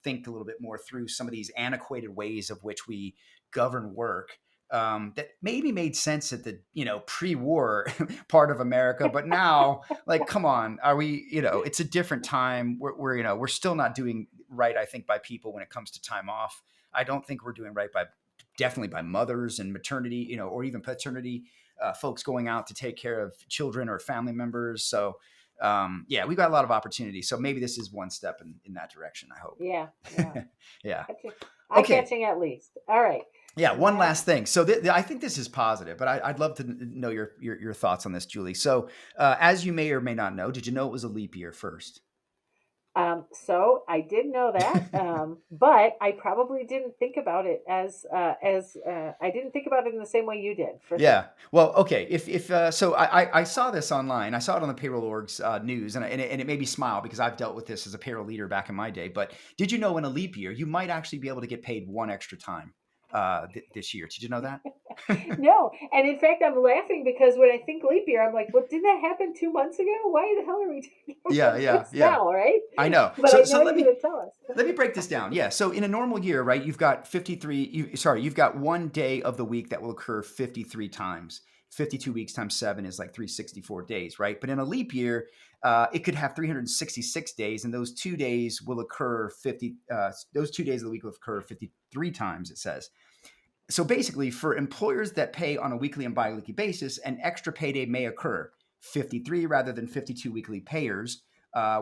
think a little bit more through some of these antiquated ways of which we govern work. That maybe made sense at the pre-war part of America, but now, like, come on, are we? It's a different time. We're still not doing right, I think, by people when it comes to time off. I don't think we're doing right by definitely by mothers and maternity, or even paternity, folks going out to take care of children or family members. So, yeah, we've got a lot of opportunity. So maybe this is one step in that direction, I Yeah. Yeah. hope. Yeah. Catching, eye Okay. catching at least. All right. Yeah. One Now, last thing. So I think this is positive, but I'd love to know your thoughts on this, Julie. So, as you may or may not know, did you know it was a leap year first? so I did know that, but I probably didn't think about it as I didn't think about it in the same way you did, for sure. Yeah. Well, okay. If so, I saw this online. I saw it on the payroll org's news, and it made me smile because I've dealt with this as a payroll leader back in my day. But did you know in a leap year you might actually be able to get paid one extra time? this year. Did you know that? No, and in fact, I'm laughing because when I think leap year, I'm like, well, didn't that happen 2 months ago? Why the hell are we talking Yeah, about yeah, this yeah. now, right? I know. But I So know you're going to tell let me us. break this down. Yeah. So in a normal year, right, you've got 53, you've got one day of the week that will occur 53 times. 52 weeks times 7 is like 364 days, right? But in a leap year, it could have 366 days, and those 2 days will occur 50, those 2 days of the week will occur 53 times, it says. So basically, for employers that pay on a weekly and biweekly basis, an extra payday may occur 53 rather than 52 weekly payers,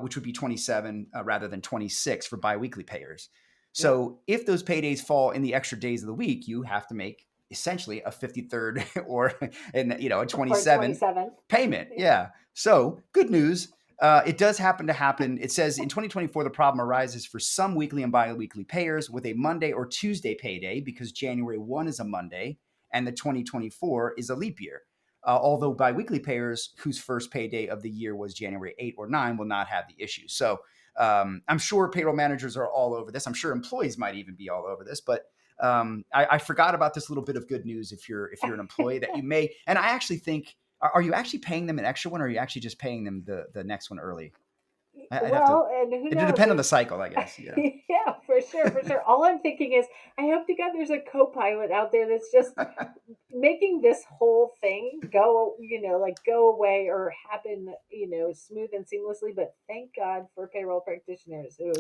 which would be 27 rather than 26 for biweekly payers. Yeah, So if those paydays fall in the extra days of the week, you have to make essentially a 53rd or a or 27th 27th. payment. Yeah. So good news. It does happen to happen. It says in 2024, the problem arises for some weekly and biweekly payers with a Monday or Tuesday payday because January 1 is a Monday and the 2024 is a leap year. Although biweekly payers whose first payday of the year was January 8 or 9 will not have the issue. So I'm sure payroll managers are all over this. I'm sure employees might even be all over this, but I forgot about this little bit of good news if you're an employee that you may. And I actually think, are you actually paying them an extra one, or are you actually just paying them the next one early? I'd have to. Well, and who It would knows? depend on the There's cycle, I guess. Yeah. yeah, for sure, for sure. All I'm thinking is, I hope to God there's a co-pilot out there that's just making this whole thing go, like go away or happen, smooth and seamlessly. But thank God for payroll practitioners who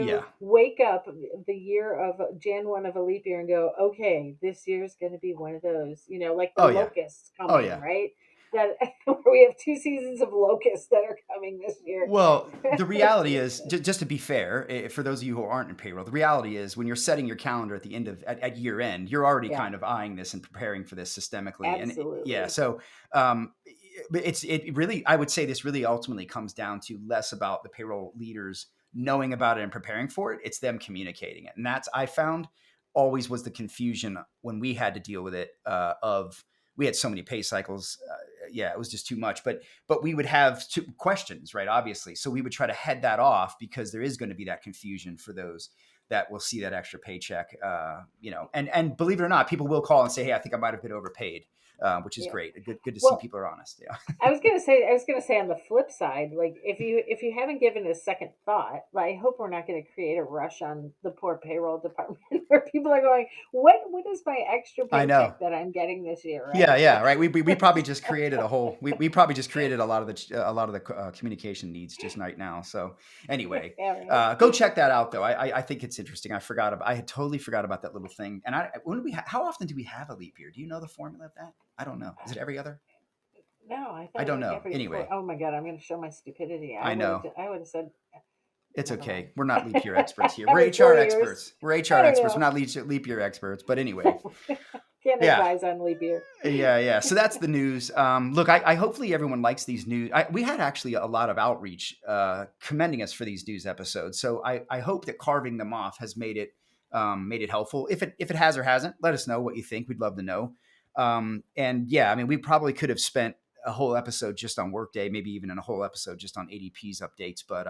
Yeah. wake up the year of Jan 1 of a leap year and go, okay, this year's going to be one of those, like the Oh yeah. locusts Oh coming, yeah. right? That where we have 2 seasons of locusts that are coming this year. Well, the reality is, just to be fair, for those of you who aren't in payroll, the reality is when you're setting your calendar at the end of at year end, you're already Yeah, kind of eyeing this and preparing for this systemically. And yeah, absolutely. so but it really, I would say this really ultimately comes down to less about the payroll leaders knowing about it and preparing for it. It's them communicating it, and that's I found always was the confusion when we had to deal with it. Of we had so many pay cycles. Yeah, it was just too much. But we would have two questions, right? Obviously. So we would try to head that off because there is going to be that confusion for those that will see that extra paycheck. And believe it or not, people will call and say, "Hey, I think I might have been overpaid," which is Yeah. great. Good to see Well, people are honest. Yeah. I was gonna say on the flip side, like if you haven't given it a second thought, like, I hope we're not gonna create a rush on the poor payroll department where people are going, what is my extra I know. paycheck that I'm getting this year, Yeah, right? yeah, Like right. We probably just created a whole. We probably just created a lot of the communication needs just right now. So anyway, yeah, right. go check that out though. I think it's interesting. I had totally forgot about that little thing. And when do how often do we have a leap year? Do you know the formula of that? I don't know. Is it every other? No, I I thought it don't was know. every four. Anyway, Oh my God, I'm gonna show my stupidity. I I would have know. I would have said It's never mind. okay. We're not leap year experts here. We're Every HR 4 years. experts. We're I HR don't experts. We're know. not leap year experts. But anyway, Can't yeah. advise on leap year. Yeah, yeah. So that's the news. Look, I hopefully everyone likes these news. We had actually a lot of outreach commending us for these news episodes. So I hope that carving them off has made it helpful. If it has or hasn't, let us know what you think. We'd love to know. And yeah, I mean, we probably could have spent a whole episode just on Workday, maybe even a whole episode just on ADP's updates. But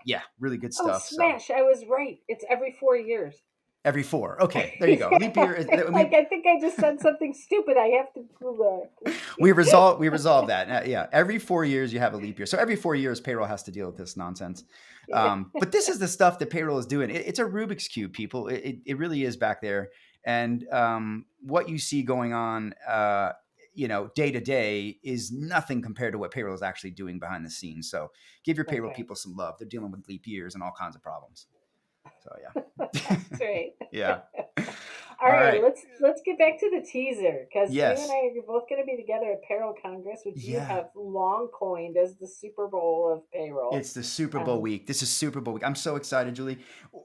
yeah, really good Oh, stuff. So smash! I was right. It's every 4 years. every four. Okay, there you go. Leap Yeah. year. Like, I think I just said something stupid. I have to Google we it. resolve that. Yeah, every 4 years you have a leap year. So every 4 years payroll has to deal with this nonsense. Yeah. But this is the stuff that payroll is doing. It's a Rubik's cube, people. It really is back there. And what you see going on, day to day is nothing compared to what payroll is actually doing behind the scenes. So give your payroll Okay. people some love. They're dealing with leap years and all kinds of problems. So yeah, That's right. yeah. All All right, right. let's get back to the teaser because you and Yes. I are both going to be together at Payroll Congress, which you Yeah. have long coined as the Super Bowl of payroll. It's the Super Bowl Um, week. This is Super Bowl week. I'm so excited, Julie.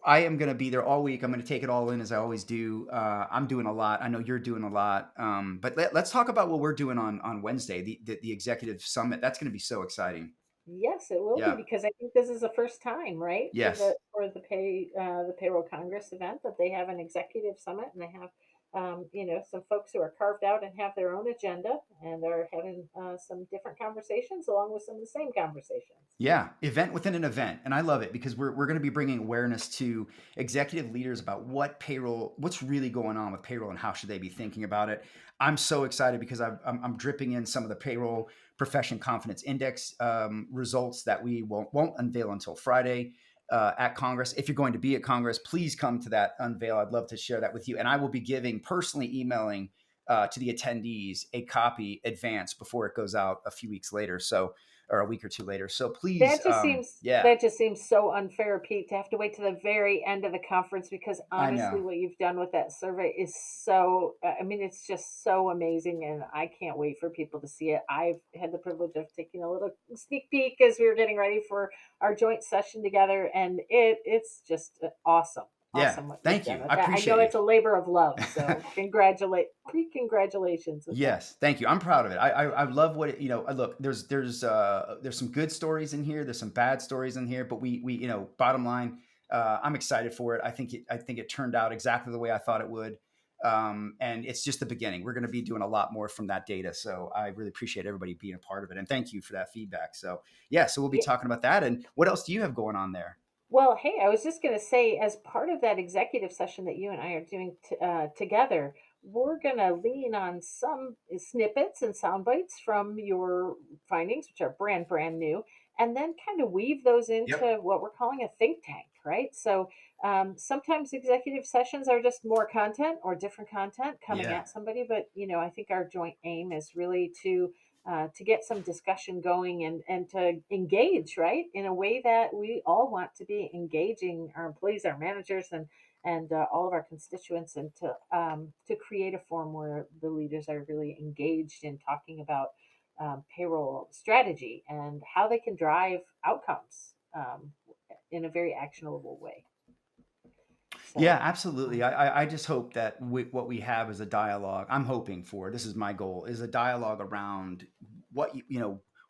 I am going to be there all week. I'm going to take it all in as I always do. I'm doing a lot. I know you're doing a lot. But let's talk about what we're doing on Wednesday, the executive summit. That's going to be so exciting. yes, it will be Yeah. because I think this is the first time, right, for Yes. the Payroll Congress event that they have an executive summit and they have some folks who are carved out and have their own agenda, and they're having some different conversations along with some of the same conversations. Yeah, event within an event. And I love it because we're going to be bringing awareness to executive leaders about what's really going on with payroll and how should they be thinking about it. I'm so excited because I'm dripping in some of the payroll profession confidence index results that we won't unveil until Friday at Congress. If you're going to be at Congress, please come to that unveil. I'd love to share that with you. And I will be personally emailing to the attendees a copy advance before it goes out a few weeks later. So, or a week or two later. So please, yeah, That just seems so unfair, Pete, to have to wait to the very end of the conference, because I honestly, know. what you've done with that survey is so, I mean, it's just so amazing, and I can't wait for people to see it. I've had the privilege of taking a little sneak peek as we were getting ready for our joint session together, and it's just awesome. Yeah, Awesome what you've thank done you. with I that. I know appreciate you. it's a labor of love, so congratulations with that. Yes, thank you. I'm proud of it. I love what it, look. There's some good stories in here. There's some bad stories in here, but we bottom line, I'm excited for it. I think it turned out exactly the way I thought it would, and it's just the beginning. We're going to be doing a lot more from that data. So I really appreciate everybody being a part of it, and thank you for that feedback. So yeah, so we'll be Yeah. talking about that. And what else do you have going on there? Well, hey, I was just going to say, as part of that executive session that you and I are doing together, we're going to lean on some snippets and sound bites from your findings, which are brand new, and then kind of weave those Yep. into what we're calling a think tank, right? So sometimes executive sessions are just more content or different content coming Yeah. at somebody, but I think our joint aim is really to get some discussion going, and to engage, right, in a way that we all want to be engaging our employees, our managers, and all of our constituents, and to create a forum where the leaders are really engaged in talking about payroll strategy and how they can drive outcomes in a very actionable way. Yeah, So, absolutely. I just hope that what we have is a dialogue. I'm hoping for, this is my goal, is a dialogue around what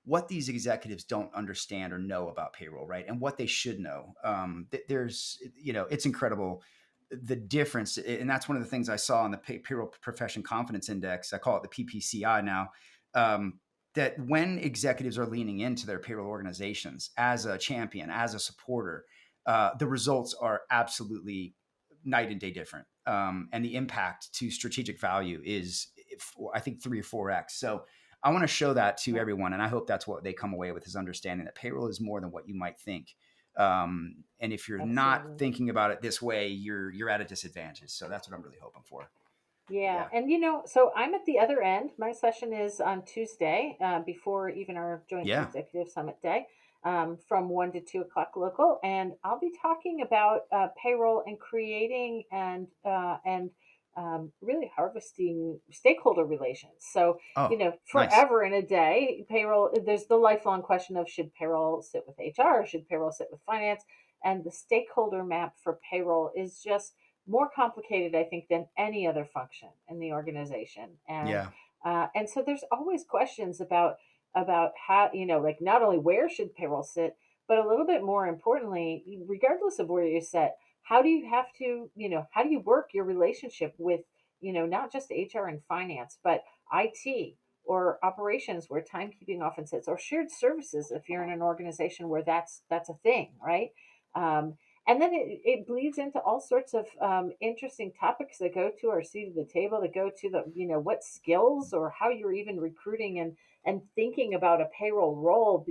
what these executives don't understand or know about payroll, right? And what they should know. There's it's incredible the difference, and that's one of the things I saw in the payroll profession confidence index. I call it the PPCI now. Um, that when executives are leaning into their payroll organizations as a champion, as a supporter, the results are absolutely night and day different. And the impact to strategic value is, I think, 3 or 4x. So I want to show that to yeah, everyone. And I hope that's what they come away with, is understanding that payroll is more than what you might think. And if you're not absolutely. thinking about it this way, you're at a disadvantage. So that's what I'm really hoping for. Yeah, Yeah. and so I'm at the other end. My session is on Tuesday, before even our joint Yeah. executive summit day, from 1 to 2 o'clock local, and I'll be talking about payroll and creating and really harvesting stakeholder relations. So Oh, nice. forever in a day, payroll. There's the lifelong question of, should payroll sit with HR, should payroll sit with finance, and the stakeholder map for payroll is just more complicated, I think, than any other function in the organization. Yeah. And so there's always questions about how, like, not only where should payroll sit, but a little bit more importantly, regardless of where you sit, how do you have to, how do you work your relationship with, not just HR and finance, but IT or operations, where timekeeping often sits, or shared services if you're in an organization where that's a thing, right? Um, and then it bleeds into all sorts of interesting topics that go to our seat at the table, that go to the, what skills or how you're even recruiting and thinking about a payroll role.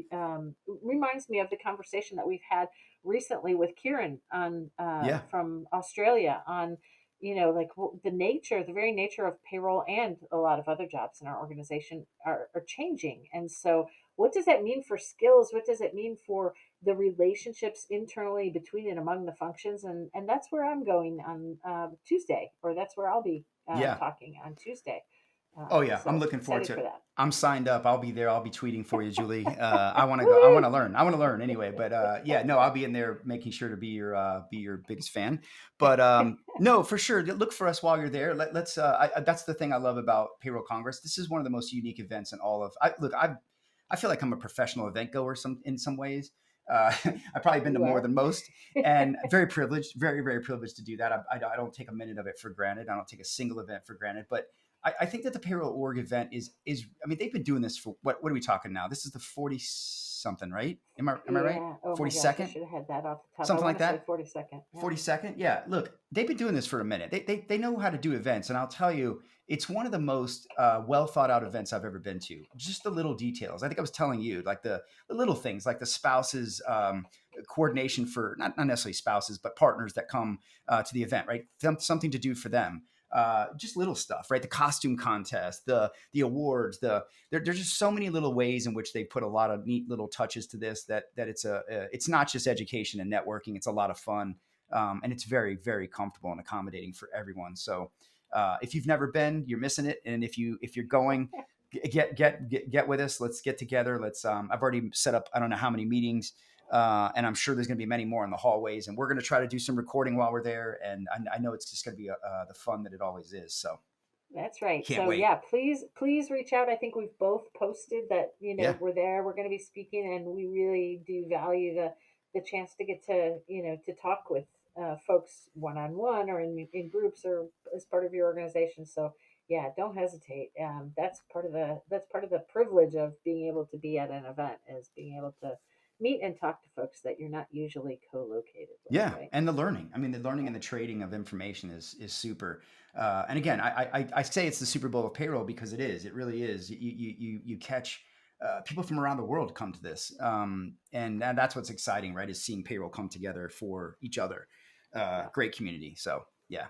Reminds me of the conversation that we've had recently with Kieran on Yeah. from Australia on, like, the very nature of payroll and a lot of other jobs in our organization are changing. And so what does that mean for skills? What does it mean for the relationships internally between and among the functions? And that's where I'm going on Tuesday, or that's where I'll be Yeah. talking on Tuesday. Oh yeah, I'm So looking forward excited to for it. that. I'm signed up. I'll be there. I'll be tweeting for you, Julie. I want to go. I want Woohoo! to learn. I want to learn anyway. But yeah, no, I'll be in there making sure to be your biggest fan. But no, for sure, look for us while you're there. Let's. That's the thing I love about Payroll Congress. This is one of the most unique events in all of. I feel like I'm a professional event goer in some ways. I've probably been to You more are. than most, and very privileged, very, very privileged to do that. I don't take a minute of it for granted. I don't take a single event for granted. But I think that the Payroll Org event is. I mean, they've been doing this for what are we talking now? This is the 40 something, right? Am I right? Yeah. Oh my gosh, I 42nd, should have had that off the top. I something want like to say that. 42nd. Yeah. 42nd. Yeah. Look, they've been doing this for a minute. They know how to do events. And I'll tell you, it's one of the most well thought out events I've ever been to. Just the little details. I think I was telling you, like the little things, like the spouses coordination for not necessarily spouses, but partners that come to the event, right? Something to do for them. Just little stuff, right? The costume contest, the awards, there's just so many little ways in which they put a lot of neat little touches to this that it's not just education and networking. It's a lot of fun, and it's very, very comfortable and accommodating for everyone. So if you've never been, you're missing it. And if you're going, get with us. Let's get together. Let's. I've already set up I don't know how many meetings. And I'm sure there's going to be many more in the hallways, and we're going to try to do some recording while we're there. And I know it's just going to be the fun that it always is. So That's right. can't So wait. yeah, please reach out. I think we've both posted that, Yeah, we're there, we're going to be speaking, and we really do value the chance to get to, to talk with folks one on one or in groups or as part of your organization. So yeah, don't hesitate. That's part of the privilege of being able to be at an event, is being able to meet and talk to folks that you're not usually co-located with, yeah, right? and the learning. I mean, the learning Yeah. and the trading of information is super. And again, I say it's the Super Bowl of payroll because it is. It really is. You catch. People from around the world come to this, and that's what's exciting, right? Is seeing payroll come together for each other. Yeah. Great community. So yeah.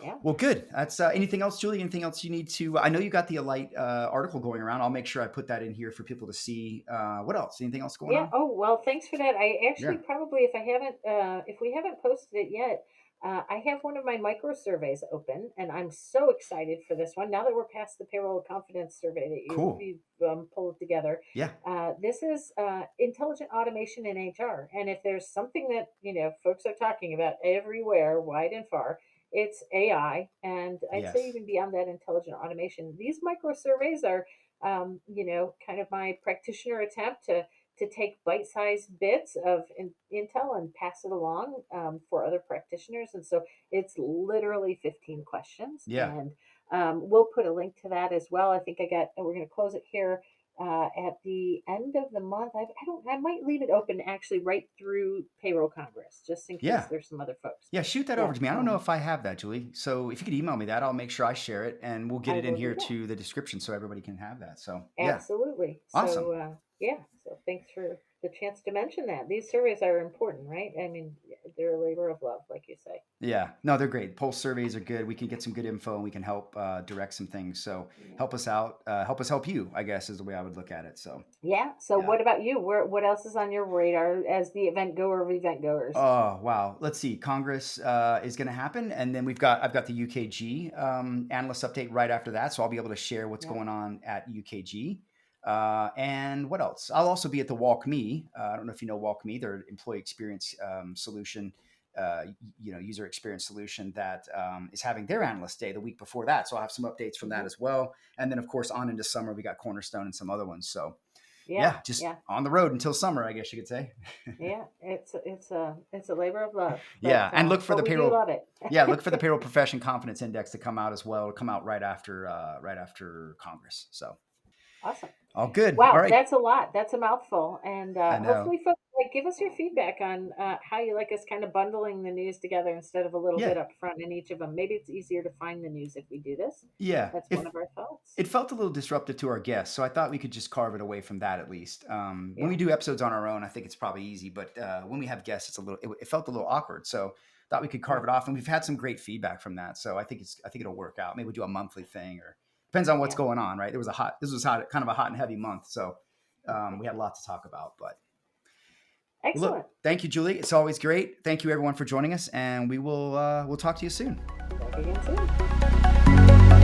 Yeah. Well, good. That's anything else, Julie? Anything else you need to? I know you got the Alight article going around. I'll make sure I put that in here for people to see. What else? Anything else going Yeah. on? Oh, well, thanks for that. I Yeah. actually probably, if we haven't posted it yet, I have one of my micro surveys open, and I'm so excited for this one. Now that we're past the payroll confidence survey that Cool. you've pulled together, Yeah. this is intelligent automation in HR. And if there's something that folks are talking about everywhere, wide and far, it's AI, and I'd say Yes. even beyond that, intelligent automation. These micro surveys are kind of my practitioner attempt to take bite-sized bits of intel and pass it along for other practitioners. And so it's literally 15 questions, Yeah. and we'll put a link to that as well. I think we're going to close it here at the end of the month. I might leave it open actually right through payroll Congress, just in case Yeah. there's some other folks. Yeah. Shoot that over Yeah, to me. I don't know if I have that, Julie. So if you could email me that, I'll make sure I share it, and we'll get I it in will do here that. to the description so everybody can have that. So yeah. Absolutely. Awesome. So, yeah. So thanks for the chance to mention that. These surveys are important, right? I mean, they're a labor of love, like you say. Yeah, no, they're great. Pulse surveys are good. We can get some good info and we can help direct some things. So Yeah. help us out, help us help you, I guess is the way I would look at it. So Yeah. So, yeah. what about you? What else is on your radar as the event goer of event goers? Oh wow. Let's see. Congress is going to happen, and then I've got the UKG analyst update right after that, so I'll be able to share what's Yeah. going on at UKG. And what else? I'll also be at the Walk Me. I don't know if you know Walk Me. They're an employee experience solution, user experience solution that is having their analyst day the week before that. So I'll have some updates from that Hmm. as well. And then of course on into summer we got Cornerstone and some other ones. So Yeah. yeah, just Yeah. on the road until summer, I guess you could say. Yeah. It's a labor of love, but Yeah, and look for the we do payroll. love it. Yeah, look for the payroll profession confidence index to come out as well. It'll come out right after Congress. So Awesome. all good. All Wow, right. that's a lot. That's a mouthful. And I know. hopefully, folks, give us your feedback on how you like us kind of bundling the news together instead of a little Yeah, bit up front in each of them. Maybe it's easier to find the news if we do this. yeah. That's one If of our thoughts. it felt a little disruptive to our guests, so I thought we could just carve it away from that at least. When we Yeah. do episodes on our own, I think it's probably easy, but when we have guests, it felt a little awkward. So thought we could carve Yeah. it off, and we've had some great feedback from that. So I think it'll work out. Maybe we'll do a monthly thing, or depends on what's Yeah. going on, right? This was hot, kind of a hot and heavy month, so we had a lot to talk about. But well, look, Excellent. thank you, Julie. It's always great. Thank you, everyone, for joining us, and we'll talk to you soon. Back again soon.